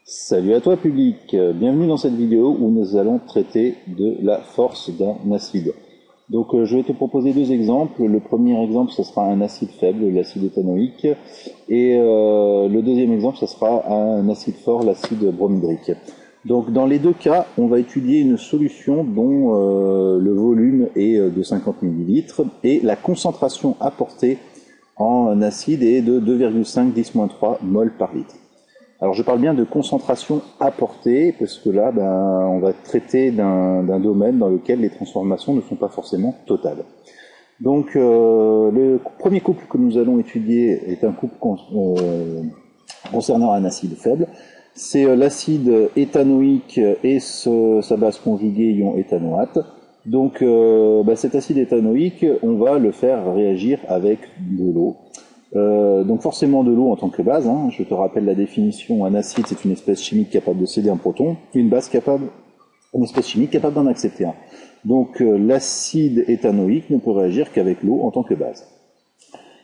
Salut à toi public, bienvenue dans cette vidéo où nous allons traiter de la force d'un acide. Donc je vais te proposer deux exemples. Le premier exemple, ce sera un acide faible, l'acide éthanoïque, et le deuxième exemple, ce sera un acide fort, l'acide bromhydrique. Donc dans les deux cas, on va étudier une solution dont le volume est de 50 ml et la concentration apportée en acide est de 2,5 10-3 mol par litre. Alors je parle bien de concentration apportée, parce que là, on va traiter d'un domaine dans lequel les transformations ne sont pas forcément totales. Donc le premier couple que nous allons étudier est un couple concernant un acide faible. C'est l'acide éthanoïque et sa base conjuguée ion éthanoate. Donc cet acide éthanoïque, on va le faire réagir avec de l'eau. Donc forcément de l'eau en tant que base, hein. Je te rappelle la définition, un acide c'est une espèce chimique capable de céder un proton, une base une espèce chimique capable d'en accepter un. Donc l'acide éthanoïque ne peut réagir qu'avec l'eau en tant que base.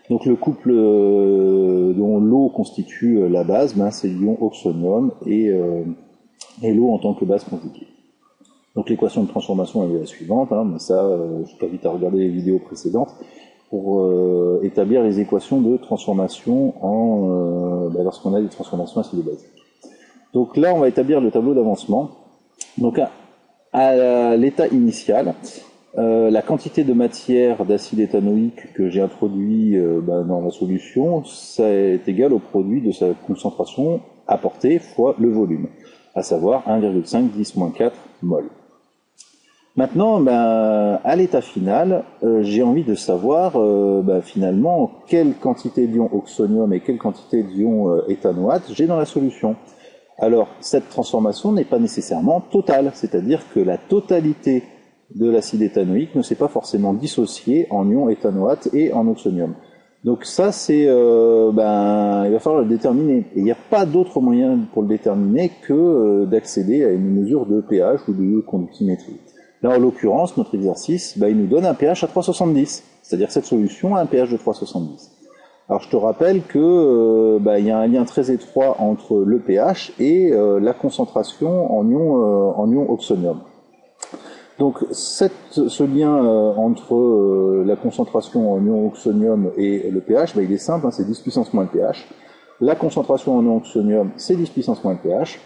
Donc le couple dont l'eau constitue la base, c'est l'ion oxonium et l'eau en tant que base conjuguée. Donc l'équation de transformation est la suivante, mais ça je t'invite à regarder les vidéos précédentes pour établir les équations de transformation lorsqu'on a des transformations acido-basiques. Donc là, on va établir le tableau d'avancement. Donc à l'état initial, la quantité de matière d'acide éthanoïque que j'ai introduit dans la solution, ça est égal au produit de sa concentration apportée fois le volume, à savoir 1,5 10-4 mol. Maintenant, à l'état final, j'ai envie de savoir finalement quelle quantité d'ion oxonium et quelle quantité d'ion éthanoate j'ai dans la solution. Alors, cette transformation n'est pas nécessairement totale, c'est-à-dire que la totalité de l'acide éthanoïque ne s'est pas forcément dissociée en ion éthanoate et en oxonium. Donc ça, c'est, il va falloir le déterminer. Et il n'y a pas d'autre moyen pour le déterminer que d'accéder à une mesure de pH ou de conductimétrie. Là, en l'occurrence, notre exercice, il nous donne un pH à 3,70, c'est-à-dire que cette solution a un pH de 3,70. Alors, je te rappelle que il y a un lien très étroit entre le pH et la concentration en ion oxonium. Donc, ce lien entre la concentration en ion oxonium et le pH, il est simple, c'est 10 puissance moins le pH. La concentration en ion oxonium, c'est 10 puissance moins le pH.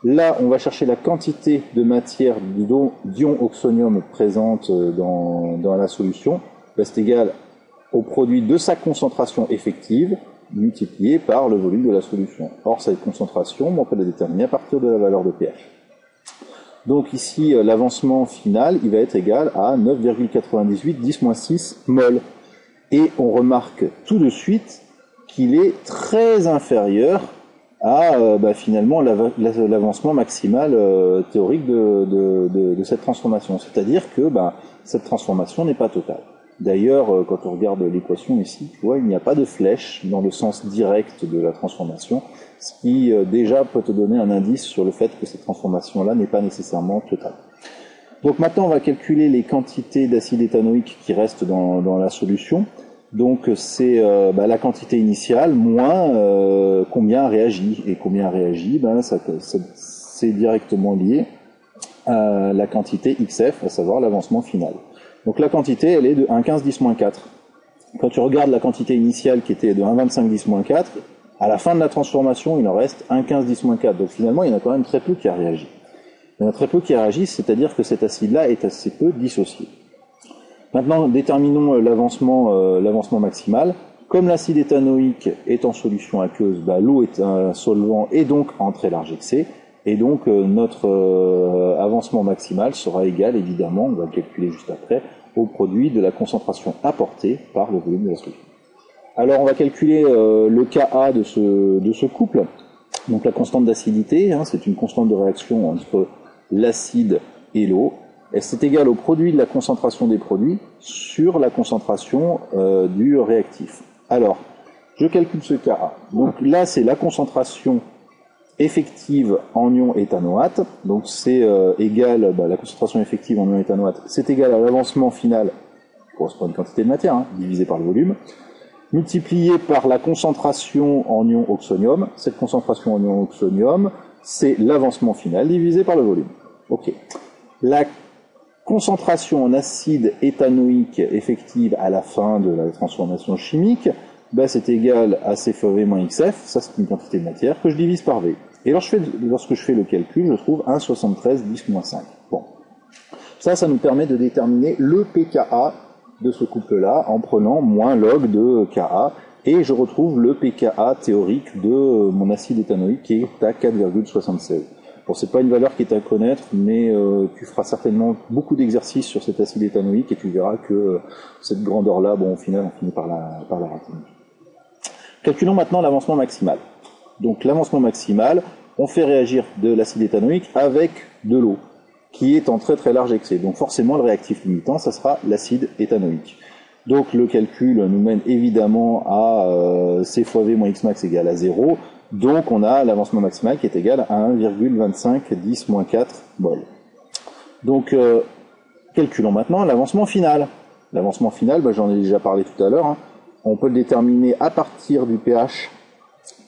Là, on va chercher la quantité de matière d'ion oxonium présente dans la solution. C'est égal au produit de sa concentration effective multiplié par le volume de la solution. Or, cette concentration, on peut la déterminer à partir de la valeur de pH. Donc ici, l'avancement final, il va être égal à 9,98 10-6 mol. Et on remarque tout de suite qu'il est très inférieur à finalement l'avancement maximal théorique de cette transformation. C'est-à-dire que cette transformation n'est pas totale. D'ailleurs, quand on regarde l'équation ici, tu vois, il n'y a pas de flèche dans le sens direct de la transformation, ce qui déjà peut te donner un indice sur le fait que cette transformation-là n'est pas nécessairement totale. Donc maintenant, on va calculer les quantités d'acide éthanoïque qui restent dans la solution. Donc c'est la quantité initiale moins combien réagit. Et combien réagit, c'est directement lié à la quantité XF, à savoir l'avancement final. Donc la quantité, elle est de 1,15 10-4. Quand tu regardes la quantité initiale qui était de 1,25 10-4, à la fin de la transformation, il en reste 1,15 10-4. Donc finalement, il y en a quand même très peu qui a réagi. Il y en a très peu qui réagissent, c'est-à-dire que cet acide-là est assez peu dissocié. Maintenant, déterminons l'avancement maximal. Comme l'acide éthanoïque est en solution aqueuse, l'eau est un solvant et donc en très large excès. Et donc notre avancement maximal sera égal, évidemment, on va le calculer juste après, au produit de la concentration apportée par le volume de la solution. Alors on va calculer le Ka de ce couple. Donc la constante d'acidité, c'est une constante de réaction entre l'acide et l'eau. Et c'est égal au produit de la concentration des produits sur la concentration du réactif. Alors, je calcule ce Ka. Donc là, c'est la concentration effective en ion éthanoate. Donc c'est égal, la concentration effective en ion éthanoate, c'est égal à l'avancement final, qui correspond à une quantité de matière, divisé par le volume, multiplié par la concentration en ion oxonium. Cette concentration en ion oxonium, c'est l'avancement final divisé par le volume. Ok. La concentration en acide éthanoïque effective à la fin de la transformation chimique, bah, c'est égal à CFV moins XF, ça c'est une quantité de matière, que je divise par V. Et lorsque je fais le calcul, je trouve 1,73 10-5. Bon. Ça nous permet de déterminer le pKa de ce couple-là en prenant moins log de Ka, et je retrouve le pKa théorique de mon acide éthanoïque qui est à 4,76. Bon, c'est pas une valeur qui est à connaître, mais tu feras certainement beaucoup d'exercices sur cet acide éthanoïque et tu verras que cette grandeur-là, bon, au final, on finit par la rater. Calculons maintenant l'avancement maximal. Donc l'avancement maximal, on fait réagir de l'acide éthanoïque avec de l'eau, qui est en très très large excès. Donc forcément, le réactif limitant, ça sera l'acide éthanoïque. Donc le calcul nous mène évidemment à C fois V moins X max égale à 0. Donc on a l'avancement maximal qui est égal à 1,25 10-4 mol. Donc calculons maintenant l'avancement final. L'avancement final, bah, j'en ai déjà parlé tout à l'heure, hein. On peut le déterminer à partir du pH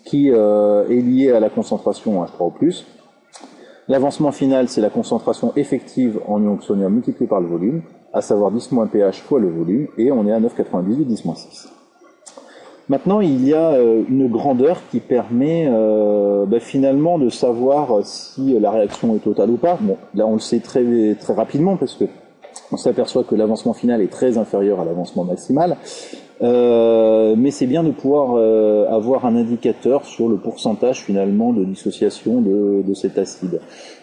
qui est lié à la concentration H3O+. L'avancement final, c'est la concentration effective en ion oxonium multipliée par le volume, à savoir 10 pH fois le volume, et on est à 9,98 10-6. Maintenant, il y a une grandeur qui permet finalement de savoir si la réaction est totale ou pas. Bon, là on le sait très, très rapidement parce que on s'aperçoit que l'avancement final est très inférieur à l'avancement maximal. Mais c'est bien de pouvoir avoir un indicateur sur le pourcentage finalement de dissociation de cet acide.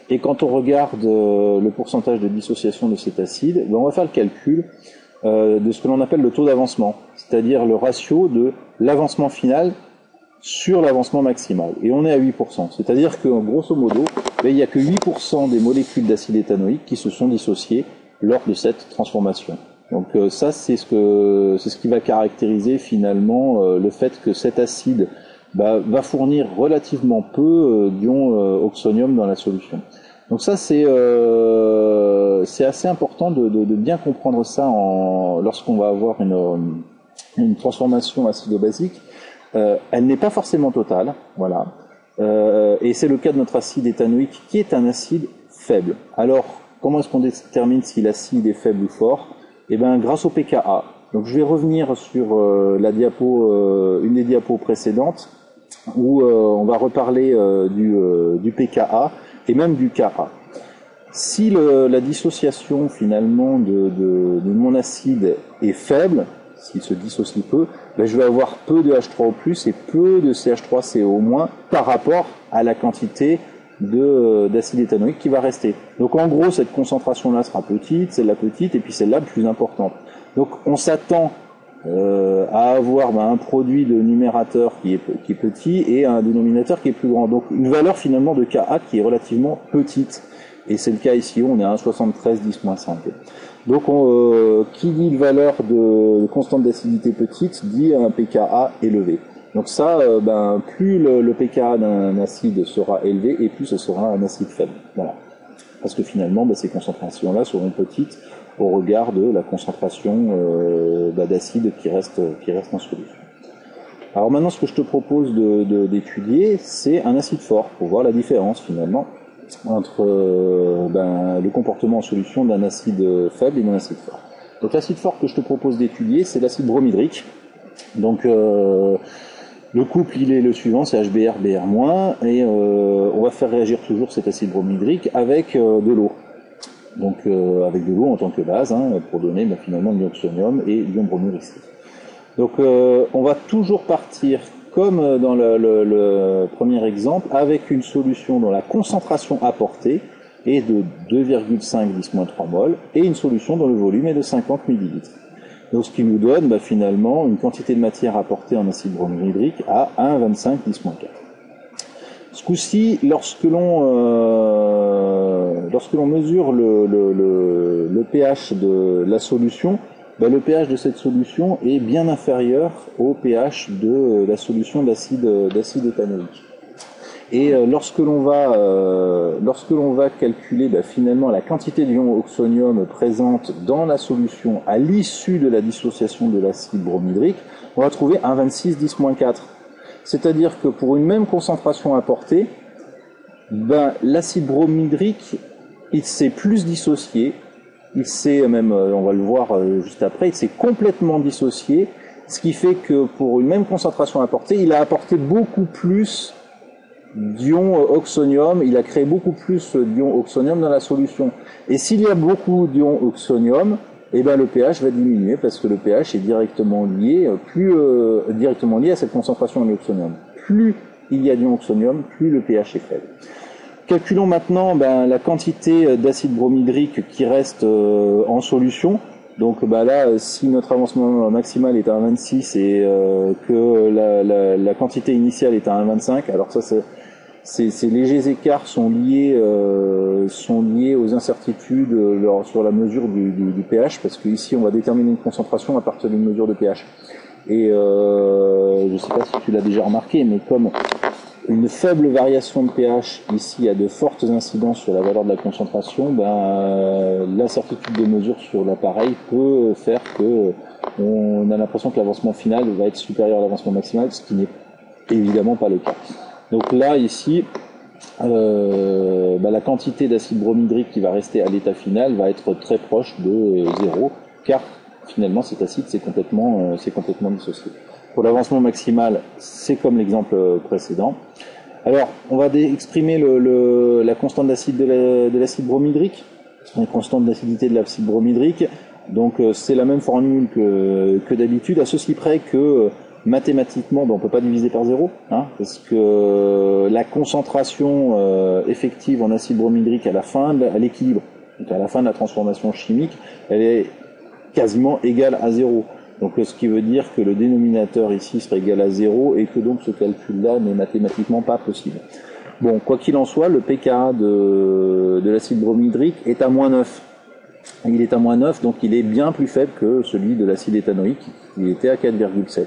Et quand on regarde le pourcentage de dissociation de cet acide, on va faire le calcul de ce que l'on appelle le taux d'avancement, c'est-à-dire le ratio de l'avancement final sur l'avancement maximal. Et on est à 8%, c'est-à-dire que grosso modo, il n'y a que 8% des molécules d'acide éthanoïque qui se sont dissociées lors de cette transformation. Donc ça, c'est ce qui va caractériser finalement le fait que cet acide va fournir relativement peu d'ions oxonium dans la solution. Donc ça, c'est assez important de bien comprendre ça lorsqu'on va avoir une transformation acido-basique. Elle n'est pas forcément totale, voilà. Et c'est le cas de notre acide éthanoïque qui est un acide faible. Alors, comment est-ce qu'on détermine si l'acide est faible ou fort? Eh bien, grâce au pKa. Donc, je vais revenir sur une des diapos précédentes où on va reparler du pKa et même du Ka. Si la dissociation finalement de mon acide est faible, s'il se dissocie peu, je vais avoir peu de H3O+, et peu de CH3CO- par rapport à la quantité d'acide éthanoïque qui va rester. Donc en gros, cette concentration-là sera petite, celle-là petite, et puis celle-là plus importante. Donc on s'attend à avoir un produit de numérateur qui est petit et un dénominateur qui est plus grand. Donc une valeur finalement de Ka qui est relativement petite. Et c'est le cas ici, on est à 1,73 10-5. Donc qui dit une valeur de constante d'acidité petite dit un pKa élevé. Donc ça, plus le pKa d'un acide sera élevé et plus ce sera un acide faible. Voilà. Parce que finalement, ces concentrations-là seront petites au regard de la concentration d'acide qui reste en solution. Alors maintenant, ce que je te propose d'étudier, c'est un acide fort, pour voir la différence finalement entre le comportement en solution d'un acide faible et d'un acide fort. Donc l'acide fort que je te propose d'étudier, c'est l'acide bromhydrique. Donc le couple, il est le suivant, c'est HBr, Br-, et on va faire réagir toujours cet acide bromhydrique avec de l'eau. Donc avec de l'eau en tant que base, pour donner finalement l'ion oxonium et l'ion bromure ici. Donc on va toujours partir comme dans le premier exemple, avec une solution dont la concentration apportée est de 2,5 10-3 mol et une solution dont le volume est de 50 ml. Donc ce qui nous donne finalement une quantité de matière apportée en acide bromhydrique à 1,25 10-4. Ce coup-ci, lorsque l'on mesure le pH de la solution, le pH de cette solution est bien inférieur au pH de la solution d'acide éthanoïque. Et lorsque l'on va calculer finalement la quantité d'ion oxonium présente dans la solution à l'issue de la dissociation de l'acide bromhydrique, on va trouver 1,26 10-4. C'est-à-dire que pour une même concentration apportée, Ben, l'acide bromhydrique, il s'est plus dissocié. Il s'est même, on va le voir juste après, il s'est complètement dissocié, ce qui fait que pour une même concentration apportée, il a apporté beaucoup plus d'ions oxonium, il a créé beaucoup plus d'ions oxonium dans la solution. Et s'il y a beaucoup d'ions oxonium, eh ben le pH va diminuer parce que le pH est directement lié, directement lié à cette concentration en oxonium. Plus il y a d'ions oxonium, plus le pH est faible. Calculons maintenant la quantité d'acide bromhydrique qui reste en solution. Donc là, si notre avancement maximal est à 1,26 et que la quantité initiale est à 1,25, alors ça, ces légers écarts sont liés aux incertitudes sur la mesure du pH, parce qu'ici on va déterminer une concentration à partir d'une mesure de pH. Et je ne sais pas si tu l'as déjà remarqué, mais comme une faible variation de pH ici a de fortes incidences sur la valeur de la concentration, l'incertitude de mesure sur l'appareil peut faire que on a l'impression que l'avancement final va être supérieur à l'avancement maximal, ce qui n'est évidemment pas le cas. Donc là, ici, la quantité d'acide bromhydrique qui va rester à l'état final va être très proche de 0, car finalement cet acide c'est complètement dissocié. Pour l'avancement maximal, c'est comme l'exemple précédent. Alors, on va exprimer la constante d'acide de l'acide bromhydrique, la constante d'acidité de l'acide bromhydrique. Donc, c'est la même formule que d'habitude, à ceci près que mathématiquement, on ne peut pas diviser par 0, parce que la concentration effective en acide bromhydrique à l'équilibre, donc à la fin de la transformation chimique, elle est quasiment égale à 0. Donc ce qui veut dire que le dénominateur ici serait égal à 0 et que donc ce calcul-là n'est mathématiquement pas possible. Bon, quoi qu'il en soit, le pKa de l'acide bromhydrique est à moins 9. Il est à moins 9, donc il est bien plus faible que celui de l'acide éthanoïque, il était à 4,7.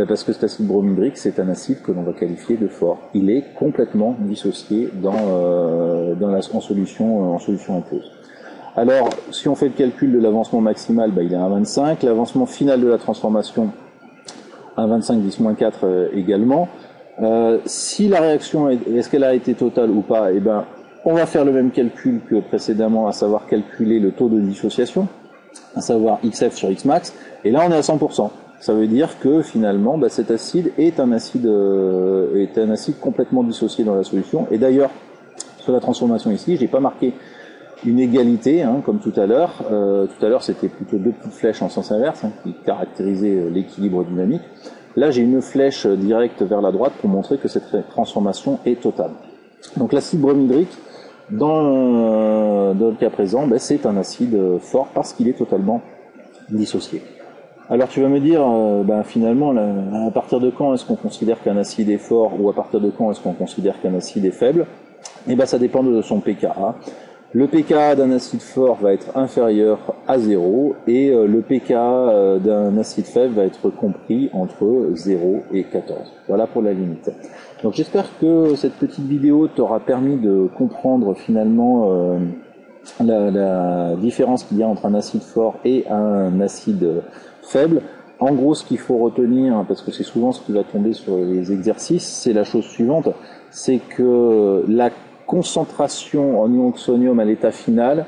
Parce que cet acide bromhydrique, c'est un acide que l'on va qualifier de fort. Il est complètement dissocié en solution aqueuse. Alors, si on fait le calcul de l'avancement maximal, il est à 1,25. L'avancement final de la transformation, 1,25 10 moins 4 également. Si la réaction, est-ce qu'elle a été totale ou pas, on va faire le même calcul que précédemment, à savoir calculer le taux de dissociation, à savoir XF sur Xmax. Et là, on est à 100%. Ça veut dire que finalement, cet acide est un acide complètement dissocié dans la solution. Et d'ailleurs, sur la transformation ici, j'ai pas marqué une égalité, comme tout à l'heure. Tout à l'heure, c'était plutôt deux petites flèches en sens inverse qui caractérisaient l'équilibre dynamique. Là, j'ai une flèche directe vers la droite pour montrer que cette transformation est totale. Donc l'acide bromhydrique, dans le cas présent, c'est un acide fort parce qu'il est totalement dissocié. Alors tu vas me dire, finalement, à partir de quand est-ce qu'on considère qu'un acide est fort ou à partir de quand est-ce qu'on considère qu'un acide est faible? Ça dépend de son pKa. Le pKa d'un acide fort va être inférieur à 0 et le pKa d'un acide faible va être compris entre 0 et 14. Voilà pour la limite. Donc j'espère que cette petite vidéo t'aura permis de comprendre finalement la différence qu'il y a entre un acide fort et un acide faible. En gros, ce qu'il faut retenir, parce que c'est souvent ce qui va tomber sur les exercices, c'est la chose suivante, c'est que la concentration en ion oxonium à l'état final,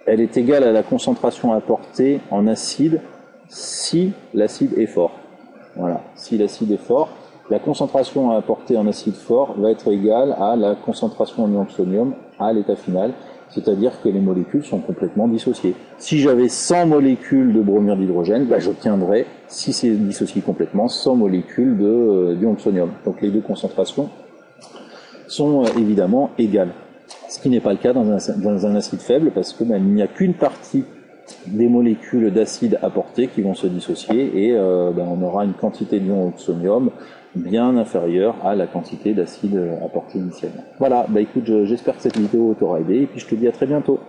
elle est égale à la concentration apportée en acide si l'acide est fort. Voilà, si l'acide est fort, la concentration apportée en acide fort va être égale à la concentration en ion oxonium à l'état final, c'est-à-dire que les molécules sont complètement dissociées. Si j'avais 100 molécules de bromure d'hydrogène, j'obtiendrais, si c'est dissocié complètement, 100 molécules d'ion oxonium. Donc les deux concentrations sont évidemment égales. Ce qui n'est pas le cas dans un acide faible parce que il n'y a qu'une partie des molécules d'acide apportées qui vont se dissocier et on aura une quantité d'ion oxonium bien inférieure à la quantité d'acide apportée initialement. Voilà, écoute, j'espère que cette vidéo t'aura aidé et puis je te dis à très bientôt.